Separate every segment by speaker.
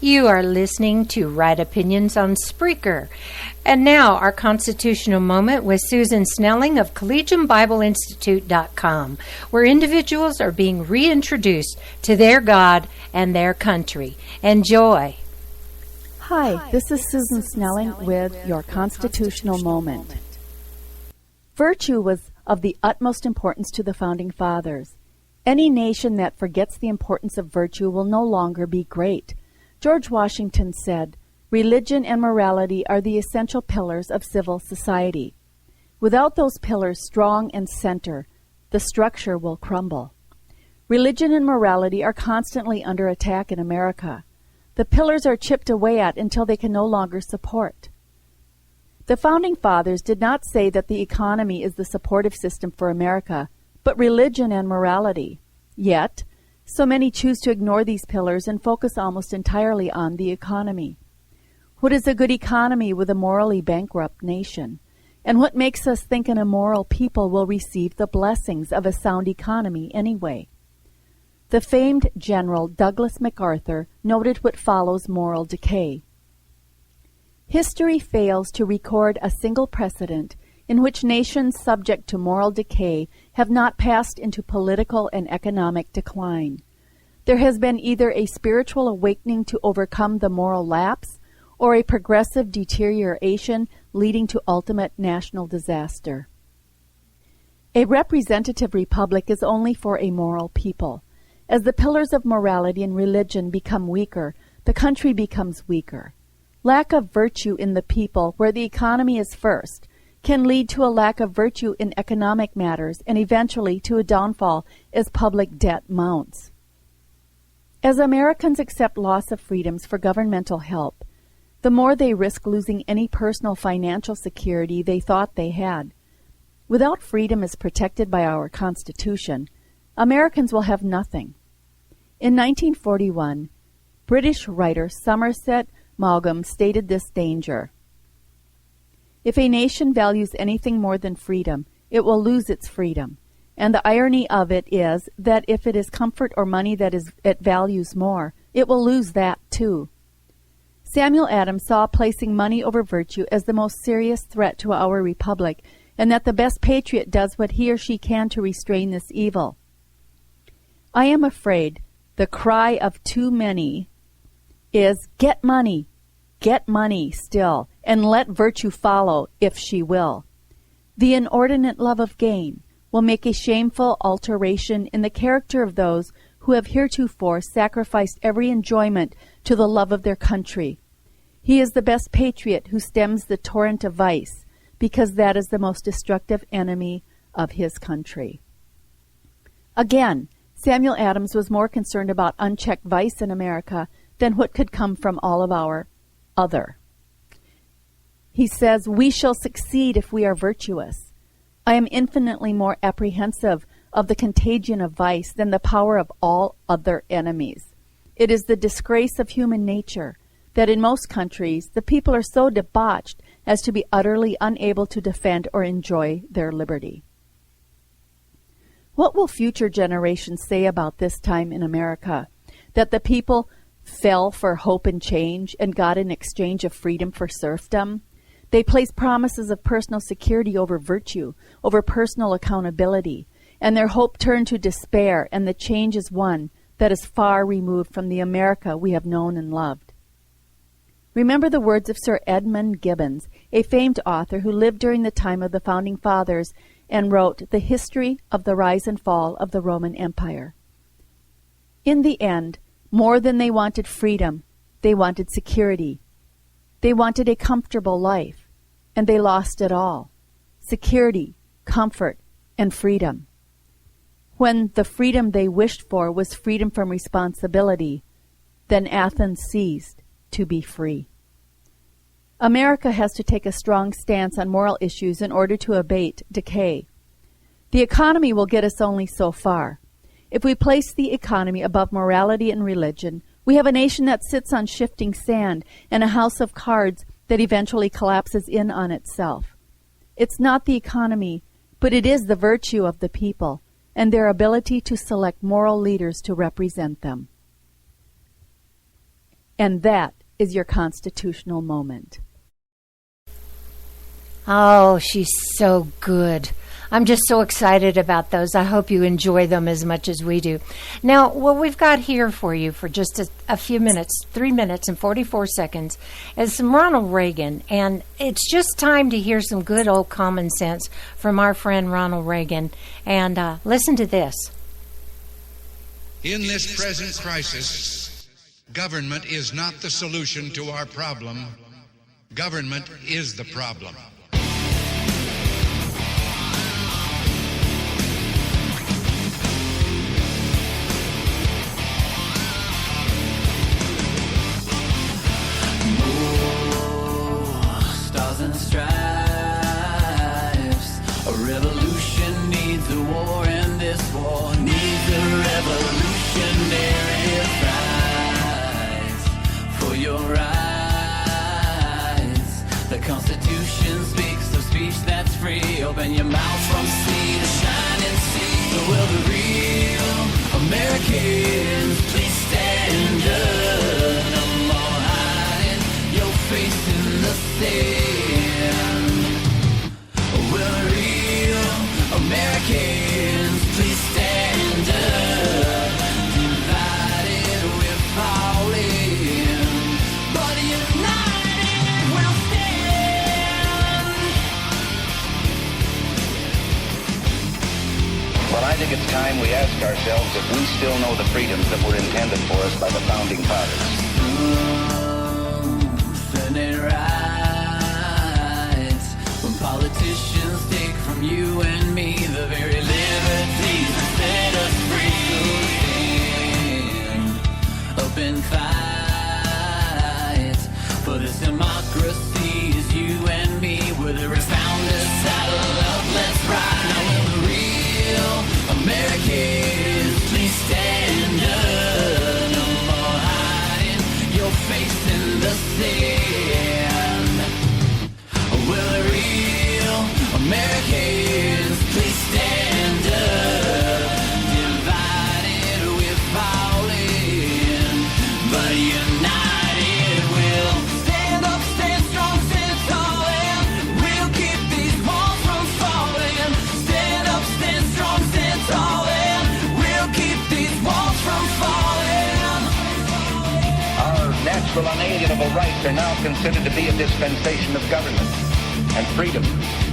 Speaker 1: You are listening to Right Opinions on Spreaker. And now our constitutional moment with Susan Snelling of CollegiumBibleInstitute.com, where individuals are being reintroduced to their God and their country. Enjoy.
Speaker 2: Hi, this is Susan Snelling with your constitutional moment. Virtue was of the utmost importance to the Founding Fathers. Any nation that forgets the importance of virtue will no longer be great. George Washington said, "Religion and morality are the essential pillars of civil society. Without those pillars strong and center, the structure will crumble." Religion and morality are constantly under attack in America. The pillars are chipped away at until they can no longer support. The Founding Fathers did not say that the economy is the supportive system for America, but religion and morality. Yet, so many choose to ignore these pillars and focus almost entirely on the economy. What is a good economy with a morally bankrupt nation? And what makes us think an immoral people will receive the blessings of a sound economy anyway? The famed General Douglas MacArthur noted what follows moral decay. History fails to record a single precedent in which nations subject to moral decay have not passed into political and economic decline. There has been either a spiritual awakening to overcome the moral lapse, or a progressive deterioration leading to ultimate national disaster. A representative republic is only for a moral people. As the pillars of morality and religion become weaker, the country becomes weaker. Lack of virtue in the people, where the economy is first, can lead to a lack of virtue in economic matters and eventually to a downfall as public debt mounts. As Americans accept loss of freedoms for governmental help, the more they risk losing any personal financial security they thought they had. Without freedom as protected by our Constitution, Americans will have nothing. In 1941, British writer Somerset Maugham stated this danger: "If a nation values anything more than freedom, it will lose its freedom. And the irony of it is that if it is comfort or money that it values more, it will lose that too." Samuel Adams saw placing money over virtue as the most serious threat to our republic, and that the best patriot does what he or she can to restrain this evil. I am afraid the cry of too many is, get money still, and let virtue follow if she will. The inordinate love of gain will make a shameful alteration in the character of those who have heretofore sacrificed every enjoyment to the love of their country. He is the best patriot who stems the torrent of vice, because that is the most destructive enemy of his country. Again, Samuel Adams was more concerned about unchecked vice in America than what could come from all of our other. He says, "We shall succeed if we are virtuous. I am infinitely more apprehensive of the contagion of vice than the power of all other enemies. It is the disgrace of human nature that in most countries the people are so debauched as to be utterly unable to defend or enjoy their liberty." What will future generations say about this time in America? That the people fell for hope and change and got in exchange of freedom for serfdom? They placed promises of personal security over virtue, over personal accountability, and their hope turned to despair, and the change is one that is far removed from the America we have known and loved. Remember the words of Sir Edmund Gibbons, a famed author who lived during the time of the Founding Fathers and wrote The History of the Rise and Fall of the Roman Empire. In the end, more than they wanted freedom, they wanted security. They wanted a comfortable life, and they lost it all: security, comfort, and freedom. When the freedom they wished for was freedom from responsibility, then Athens ceased to be free. America has to take a strong stance on moral issues in order to abate decay. The economy will get us only so far. If we place the economy above morality and religion, we have a nation that sits on shifting sand and a house of cards that eventually collapses in on itself. It's not the economy, but it is the virtue of the people and their ability to select moral leaders to represent them. And that is your constitutional moment.
Speaker 1: Oh, she's so good. I'm just so excited about those. I hope you enjoy them as much as we do. Now, what we've got here for you for just a few minutes, 3 minutes and 44 seconds, is some Ronald Reagan. And it's just time to hear some good old common sense from our friend Ronald Reagan. And listen to this.
Speaker 3: In this present crisis, government is not the solution to our problem. Government is the problem.
Speaker 4: Stars and stripes. A revolution needs a war, and this war needs a revolutionary prize for your rights. The Constitution speaks of speech that's free. Open your mouth from sea to shining sea. So will the real Americans please stand up? No more hiding your face in the sand. Will the real Americans please stand up? Divided we're falling, but united we'll stand.
Speaker 5: Well, I think it's time we ask ourselves if we still know the freedoms that were intended for us by the Founding Fathers.
Speaker 4: Senate rights. When politicians take from you and me the very liberties that set us free. Stand up and fight for this democracy is you and me. We're the founders, saddle up, let's ride. Now will the real Americans please stand up? No more hiding your face in the sand. Will the real Americans please stand up? Divided we're falling, but united we'll stand up, stand strong, stand tall, and we'll keep these walls from falling. Stand up, stand strong, stand tall, and we'll keep these walls from falling.
Speaker 5: Our natural unalienable rights are now considered to be a dispensation of government. And freedom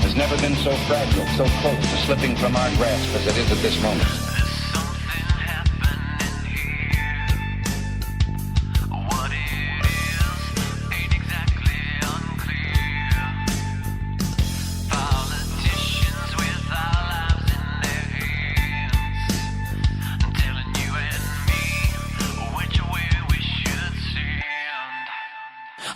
Speaker 5: has never been so fragile, so close to slipping from our grasp as it is at this moment.
Speaker 4: What it is ain't exactly unclear. Politicians with our lives in their hands, telling you and me which way we should stand.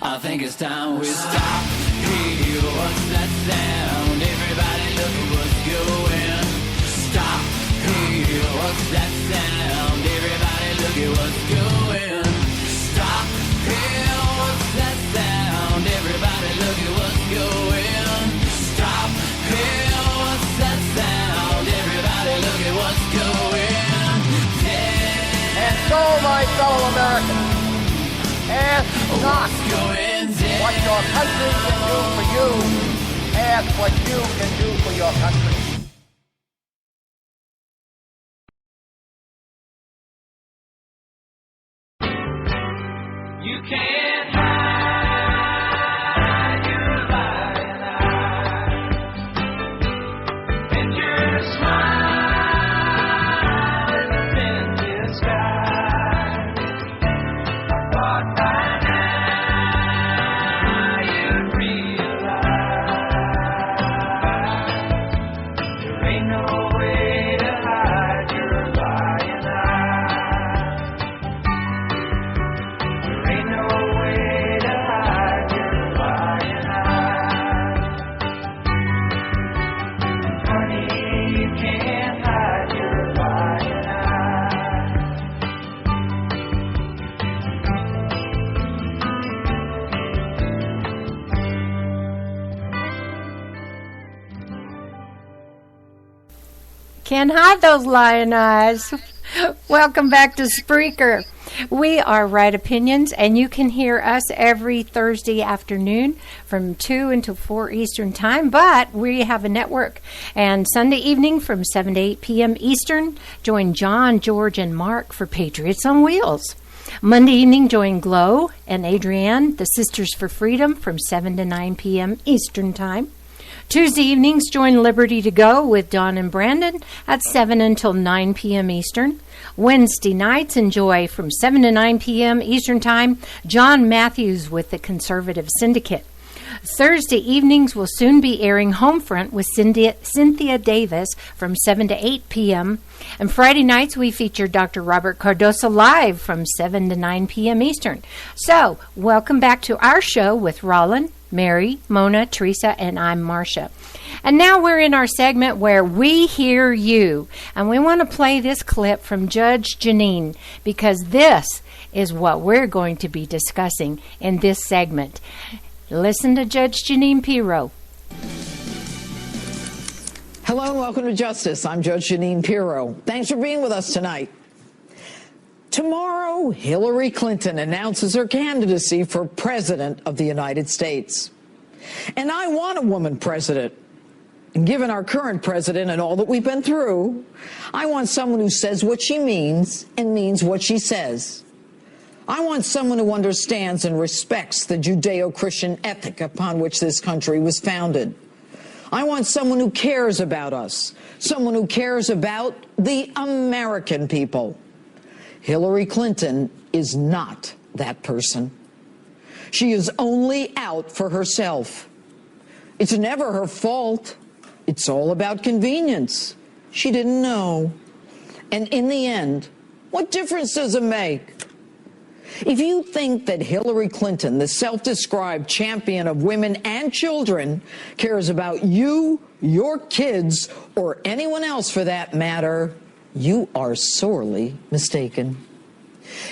Speaker 4: I think it's time we stop. Hey, what's that sound? Everybody look at what's going. Stop. Hey, what's that sound? Everybody look at what's going. Stop. Hey, what's that sound? Everybody look at what's going. Stop. Hey, what's that sound? Everybody look at what's going.
Speaker 6: And so, my fellow Americans, ask not
Speaker 4: What's going down?
Speaker 6: what your country can do for you, ask what you can do for your country.
Speaker 4: You can't hide your lying eyes, and your smile is in disguise. I thought by now you'd realize there ain't no way to hide your lying eyes. There ain't no way to hide your lying eyes. Honey, you can't hide your lying eyes.
Speaker 1: Can't hide those lion eyes. Welcome back to Spreaker. We are Right Opinions, and you can hear us every Thursday afternoon from 2 until 4 Eastern Time, but we have a network. And Sunday evening from 7 to 8 p.m. Eastern, join John, George, and Mark for Patriots on Wheels. Monday evening, join Glow and Adrienne, the Sisters for Freedom, from 7 to 9 p.m. Eastern Time. Tuesday evenings, join Liberty to Go with Dawn and Brandon at 7 until 9 p.m. Eastern. Wednesday nights, enjoy from 7 to 9 p.m. Eastern Time, John Matthews with the Conservative Syndicate. Thursday evenings will soon be airing Homefront with Cynthia Davis from 7 to 8 p.m. And Friday nights, we feature Dr. Robert Cardoso live from 7 to 9 p.m. Eastern. So, welcome back to our show with Roland, Mary, Mona, Teresa, and I'm Marcia. And now we're in our segment where we hear you. And we want to play this clip from Judge Jeanine because this is what we're going to be discussing in this segment. Listen to Judge Jeanine Pirro.
Speaker 7: Hello and welcome to Justice. I'm Judge Jeanine Pirro. Thanks for being with us tonight. Tomorrow, Hillary Clinton announces her candidacy for President of the United States. And I want a woman president. And given our current president and all that we've been through, I want someone who says what she means and means what she says. I want someone who understands and respects the Judeo-Christian ethic upon which this country was founded. I want someone who cares about us, someone who cares about the American people. Hillary Clinton is not that person. She is only out for herself. It's never her fault. It's all about convenience. She didn't know. And in the end, what difference does it make? If you think that Hillary Clinton, the self-described champion of women and children, cares about you, your kids, or anyone else for that matter, you are sorely mistaken.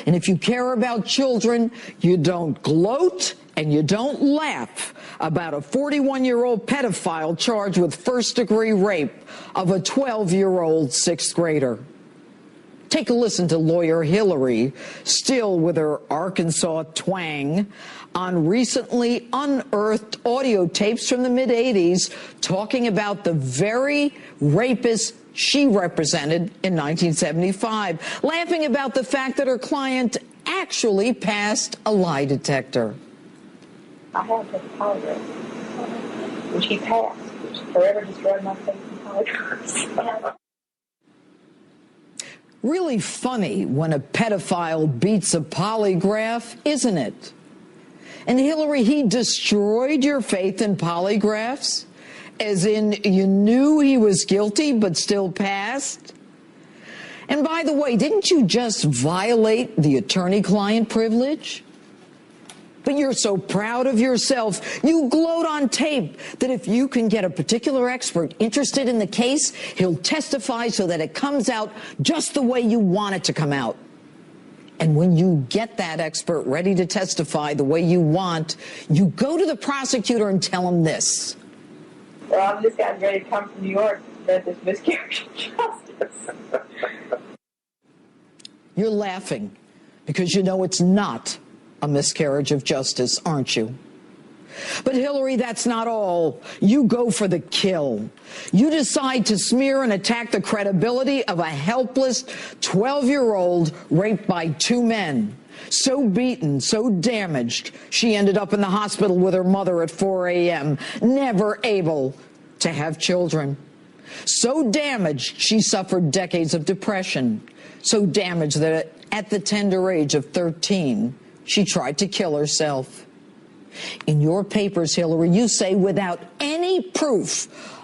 Speaker 7: And if you care about children, you don't gloat and you don't laugh about a 41-year-old pedophile charged with first-degree rape of a 12-year-old sixth grader. Take a listen to lawyer Hillary, still with her Arkansas twang, on recently unearthed audio tapes from the mid-'80s talking about the very rapist she represented in 1975, laughing about the fact that her client actually passed a lie detector.
Speaker 8: I had this polygraph, which he passed, which forever destroyed my faith in polygraphs.
Speaker 7: Really funny when a pedophile beats a polygraph, isn't it? And Hillary, he destroyed your faith in polygraphs? As in, you knew he was guilty but still passed? And by the way, didn't you just violate the attorney-client privilege? But you're so proud of yourself, you gloat on tape that if you can get a particular expert interested in the case, he'll testify so that it comes out just the way you want it to come out. And when you get that expert ready to testify the way you want, you go to the prosecutor and tell him this.
Speaker 8: Well, this guy's ready to come from New York that this miscarriage of justice.
Speaker 7: You're laughing because you know it's not a miscarriage of justice, aren't you? But Hillary, that's not all. You go for the kill. You decide to smear and attack the credibility of a helpless 12-year-old raped by two men. So beaten, so damaged, she ended up in the hospital with her mother at 4 a.m., never able to have children. So damaged, she suffered decades of depression. So damaged that at the tender age of 13, she tried to kill herself. In your papers, Hillary, you say without any proof